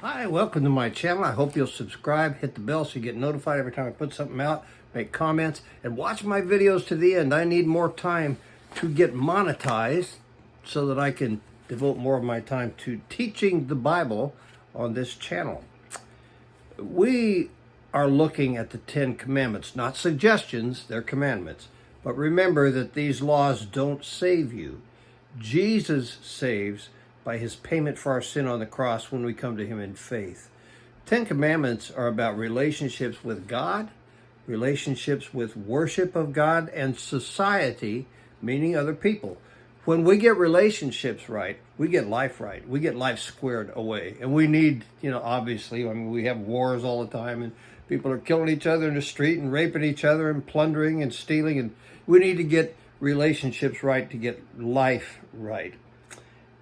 Hi, welcome to my channel. I hope you'll subscribe, hit the bell so you get notified every time I put something out, make comments, and watch my videos to the end. I need more time to get monetized so that I can devote more of my time to teaching the Bible on this channel. We are looking at the 10 commandments, not suggestions, they're commandments. But remember that these laws don't save you. Jesus saves by his payment for our sin on the cross when we come to him in faith. 10 Commandments are about relationships with God, relationships with worship of God, and society, meaning other people. When we get relationships right, we get life right. We get life squared away. And we need, obviously, we have wars all the time, and people are killing each other in the street and raping each other and plundering and stealing. And we need to get relationships right to get life right.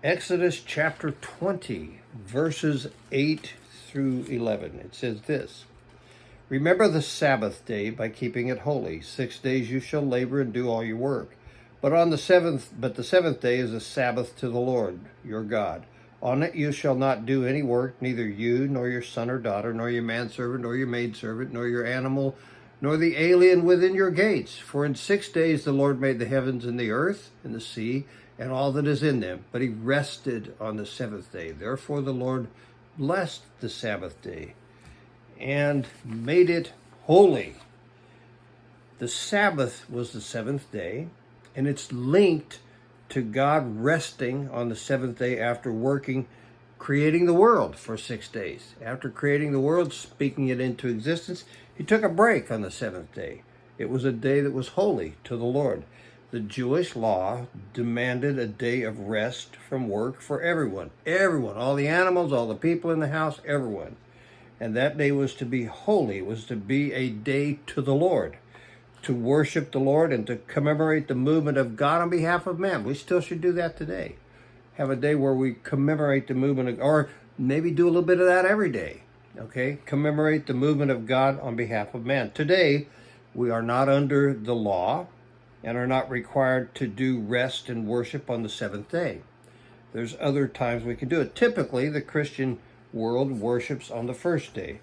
Exodus chapter 20, verses 8 through 11. It says this: Remember the Sabbath day by keeping it holy. 6 days you shall labor and do all your work. But the seventh day is a Sabbath to the Lord your God. On it you shall not do any work, neither you, nor your son or daughter, nor your manservant, nor your maidservant, nor your animal, nor the alien within your gates. For in 6 days the Lord made the heavens and the earth and the sea, and all that is in them. But he rested on the seventh day. Therefore the Lord blessed the Sabbath day and made it holy. The Sabbath was the seventh day, and it's linked to God resting on the seventh day after creating the world for 6 days. After creating the world, speaking it into existence, he took a break on the seventh day. It was a day that was holy to the Lord. The Jewish law demanded a day of rest from work for everyone. Everyone, all the animals, all the people in the house, everyone. And that day was to be holy. It was to be a day to the Lord, to worship the Lord and to commemorate the movement of God on behalf of man. We still should do that today. Have a day where we commemorate the movement or maybe do a little bit of that every day. Okay? Commemorate the movement of God on behalf of man. Today, we are not under the law and are not required to do rest and worship on the seventh day. There's other times we can do it. Typically, the Christian world worships on the first day.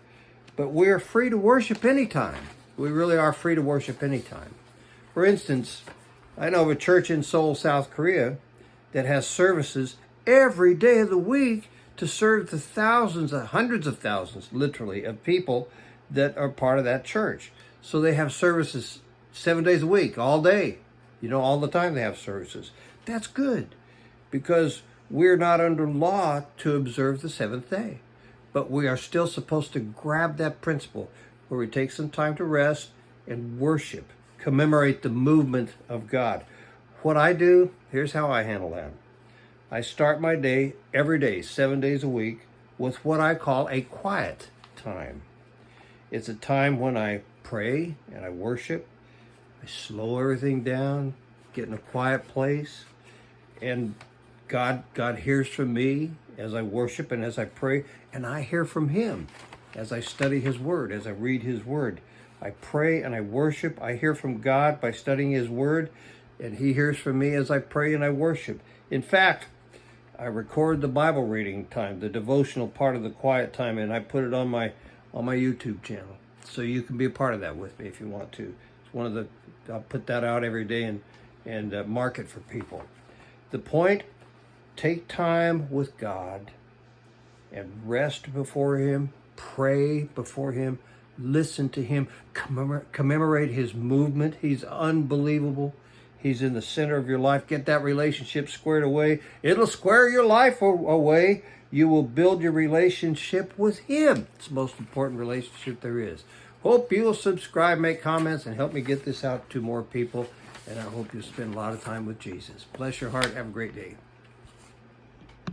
But we're free to worship anytime. We really are free to worship anytime. For instance, I know of a church in Seoul, South Korea, that has services every day of the week to serve the thousands, hundreds of thousands, literally, of people that are part of that church. So they have services 7 days a week, all day. All the time they have services. That's good, because we're not under law to observe the seventh day. But we are still supposed to grab that principle where we take some time to rest and worship, commemorate the movement of God. What I do, here's how I handle that. I start my day every day, 7 days a week, with what I call a quiet time. It's a time when I pray and I worship. I slow everything down, get in a quiet place, and God hears from me as I worship and as I pray, and I hear from him as I study his word, as I read his word. I pray and I worship. I hear from God by studying his word, and he hears from me as I pray and I worship. In fact, I record the Bible reading time, the devotional part of the quiet time, and I put it on my YouTube channel. So you can be a part of that with me if you want to. It's I'll put that out every day and mark it for people. The point, take time with God and rest before him, pray before him, listen to him, commemorate his movement. He's unbelievable. He's in the center of your life. Get that relationship squared away. It'll square your life away. You will build your relationship with him. It's the most important relationship there is. Hope you will subscribe, make comments, and help me get this out to more people. And I hope you'll spend a lot of time with Jesus. Bless your heart. Have a great day.